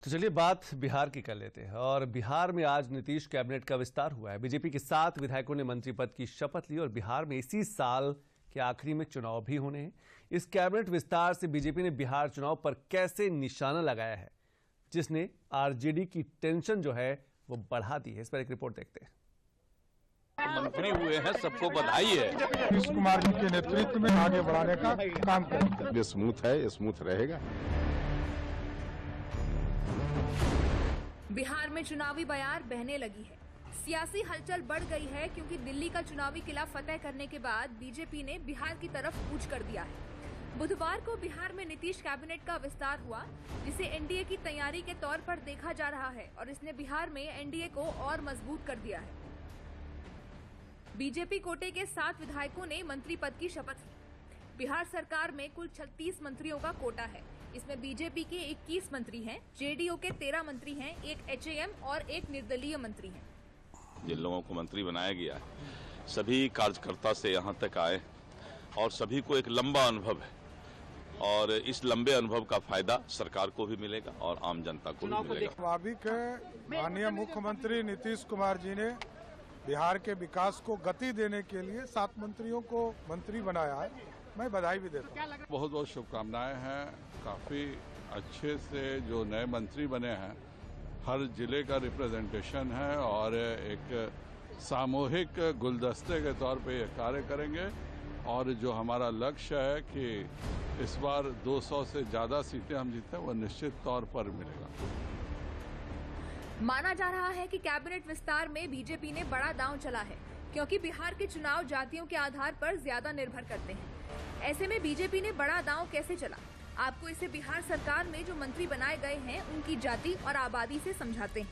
तो चलिए बात बिहार की कर लेते हैं। और बिहार में आज नीतीश कैबिनेट का विस्तार हुआ है। बीजेपी के 7 विधायकों ने मंत्री पद की शपथ ली और बिहार में इसी साल के आखिरी में चुनाव भी होने हैं। इस कैबिनेट विस्तार से बीजेपी ने बिहार चुनाव पर कैसे निशाना लगाया है, जिसने आरजेडी की टेंशन जो है वो बढ़ा दी है। इस पर एक रिपोर्ट देखते हैं। मंत्री हुए हैं, सबको बधाई है। नीतीश कुमार जी के नेतृत्व में आगे बढ़ाने का काम करेंगे। ये स्मूथ है, स्मूथ रहेगा। बिहार में चुनावी बयार बहने लगी है। सियासी हलचल बढ़ गई है क्योंकि दिल्ली का चुनावी किला फतेह करने के बाद बीजेपी ने बिहार की तरफ कूच कर दिया है। बुधवार को बिहार में नीतीश कैबिनेट का विस्तार हुआ, जिसे एनडीए की तैयारी के तौर पर देखा जा रहा है और इसने बिहार में एनडीए को और मजबूत कर दिया है। बीजेपी कोटे के 7 विधायकों ने मंत्री पद की शपथ ली। बिहार सरकार में कुल 36 मंत्रियों का कोटा है। इसमें बीजेपी के 21 मंत्री हैं, जेडीयू के 13 मंत्री हैं, एक एचएएम और एक निर्दलीय मंत्री हैं। जिन लोगों को मंत्री बनाया गया है, सभी कार्यकर्ता से यहाँ तक आए और सभी को एक लंबा अनुभव है और इस लंबे अनुभव का फायदा सरकार को भी मिलेगा और आम जनता को भी मिलेगा। स्वाभाविक है, माननीय मुख्यमंत्री नीतीश कुमार जी ने बिहार के विकास को गति देने के लिए 7 मंत्रियों को मंत्री बनाया है। मैं बधाई भी देता हूँ। बहुत बहुत शुभकामनाएं हैं। काफी अच्छे से जो नए मंत्री बने हैं, हर जिले का रिप्रेजेंटेशन है और एक सामूहिक गुलदस्ते के तौर पे ये कार्य करेंगे। और जो हमारा लक्ष्य है कि इस बार 200 से ज्यादा सीटें हम जीते, वो निश्चित तौर पर मिलेगा। माना जा रहा है कि कैबिनेट विस्तार में बीजेपी ने बड़ा दांव चला है, क्योंकि बिहार के चुनाव जातियों के आधार पर ज्यादा निर्भर करते हैं। ऐसे में बीजेपी ने बड़ा दांव कैसे चला, आपको इसे बिहार सरकार में जो मंत्री बनाए गए हैं उनकी जाति और आबादी से समझाते हैं।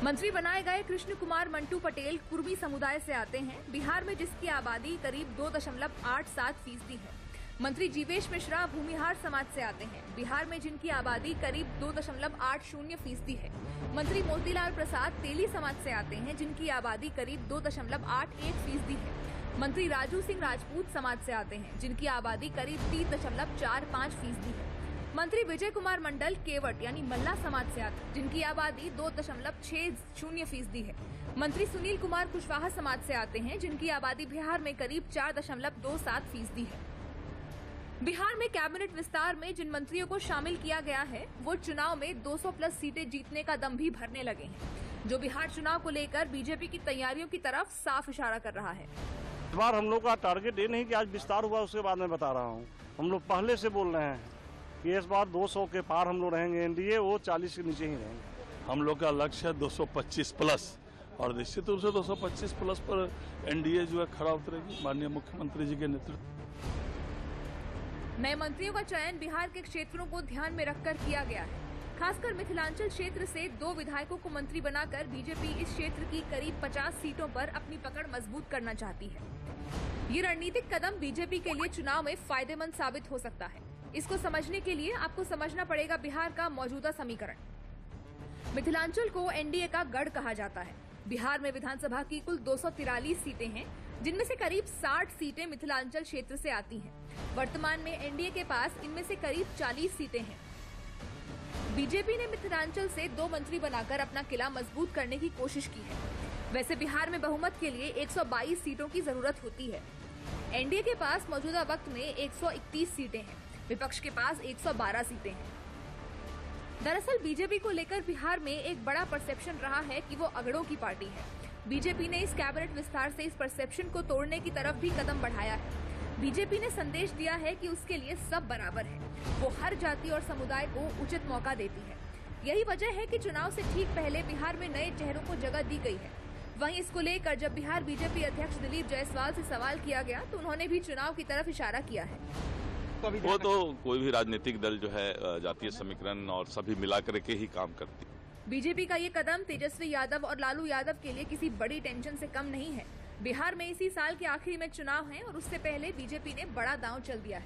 मंत्री बनाए गए कृष्ण कुमार मंटू पटेल कुर्मी समुदाय से आते हैं, बिहार में जिसकी आबादी करीब 2.87% है। मंत्री जीवेश मिश्रा भूमिहार समाज से आते हैं, बिहार में जिनकी आबादी करीब 2.80% है। मंत्री मोतीलाल प्रसाद तेली समाज से आते हैं, जिनकी आबादी करीब 2.81% है। मंत्री राजू सिंह राजपूत समाज से आते हैं, जिनकी आबादी करीब 3.45% है। मंत्री विजय कुमार मंडल केवट यानी मल्ला समाज से आते हैं, जिनकी आबादी 2.60% है। मंत्री सुनील कुमार कुशवाहा समाज से आते हैं, जिनकी आबादी बिहार में करीब 4.27% है। बिहार में कैबिनेट विस्तार में जिन मंत्रियों को शामिल किया गया है, वो चुनाव में 200+ सीटें जीतने का दम भी भरने लगे हैं, जो बिहार चुनाव को लेकर बीजेपी की तैयारियों की तरफ साफ इशारा कर रहा है। इस बार हम लोग का टारगेट ये नहीं कि आज विस्तार हुआ उसके बाद में बता रहा हूँ, हम लोग पहले से बोल रहे हैं कि इस बार 200 के पार हम लोग रहेंगे, एनडीए वो 40 के नीचे ही रहेंगे। हम लोग का लक्ष्य है 225+ और निश्चित रूप से 225+ पर एनडीए जो है खड़ा उतरेगी माननीय मुख्यमंत्री जी के नेतृत्व। नए मंत्रियों का चयन बिहार के क्षेत्रों को ध्यान में रखकर किया गया है। खासकर मिथिलांचल क्षेत्र से 2 विधायकों को मंत्री बनाकर बीजेपी इस क्षेत्र की करीब 50 सीटों पर अपनी पकड़ मजबूत करना चाहती है। ये रणनीतिक कदम बीजेपी के लिए चुनाव में फायदेमंद साबित हो सकता है। इसको समझने के लिए आपको समझना पड़ेगा बिहार का मौजूदा समीकरण। मिथिलांचल को एनडीए का गढ़ कहा जाता है। बिहार में विधानसभा की कुल 243 सीटें हैं, जिनमें से करीब 60 सीटें मिथिलांचल क्षेत्र से आती हैं। वर्तमान में एनडीए के पास इनमें से करीब 40 सीटें हैं। बीजेपी ने मिथिलांचल से 2 मंत्री बनाकर अपना किला मजबूत करने की कोशिश की है। वैसे बिहार में बहुमत के लिए 122 सीटों की जरूरत होती है। एनडीए के पास मौजूदा वक्त में 131 सीटें हैं, विपक्ष के पास 112 सीटें हैं। दरअसल बीजेपी को लेकर बिहार में एक बड़ा परसेप्शन रहा है कि वो अगड़ों की पार्टी है। बीजेपी ने इस कैबिनेट विस्तार से इस परसेप्शन को तोड़ने की तरफ भी कदम बढ़ाया है। बीजेपी ने संदेश दिया है कि उसके लिए सब बराबर है, वो हर जाति और समुदाय को उचित मौका देती है। यही वजह है कि चुनाव से ठीक पहले बिहार में नए चेहरों को जगह दी गई है। वहीं इसको लेकर जब बिहार बीजेपी अध्यक्ष दिलीप जायसवाल से सवाल किया गया तो उन्होंने भी चुनाव की तरफ इशारा किया है। वो तो कोई भी राजनीतिक दल जो है जातीय समीकरण और सभी मिलाकर के ही काम करती है। बीजेपी का ये कदम तेजस्वी यादव और लालू यादव के लिए किसी बड़ी टेंशन से कम नहीं है। बिहार में इसी साल के आखिरी में चुनाव है और उससे पहले बीजेपी ने बड़ा दांव चल दिया है।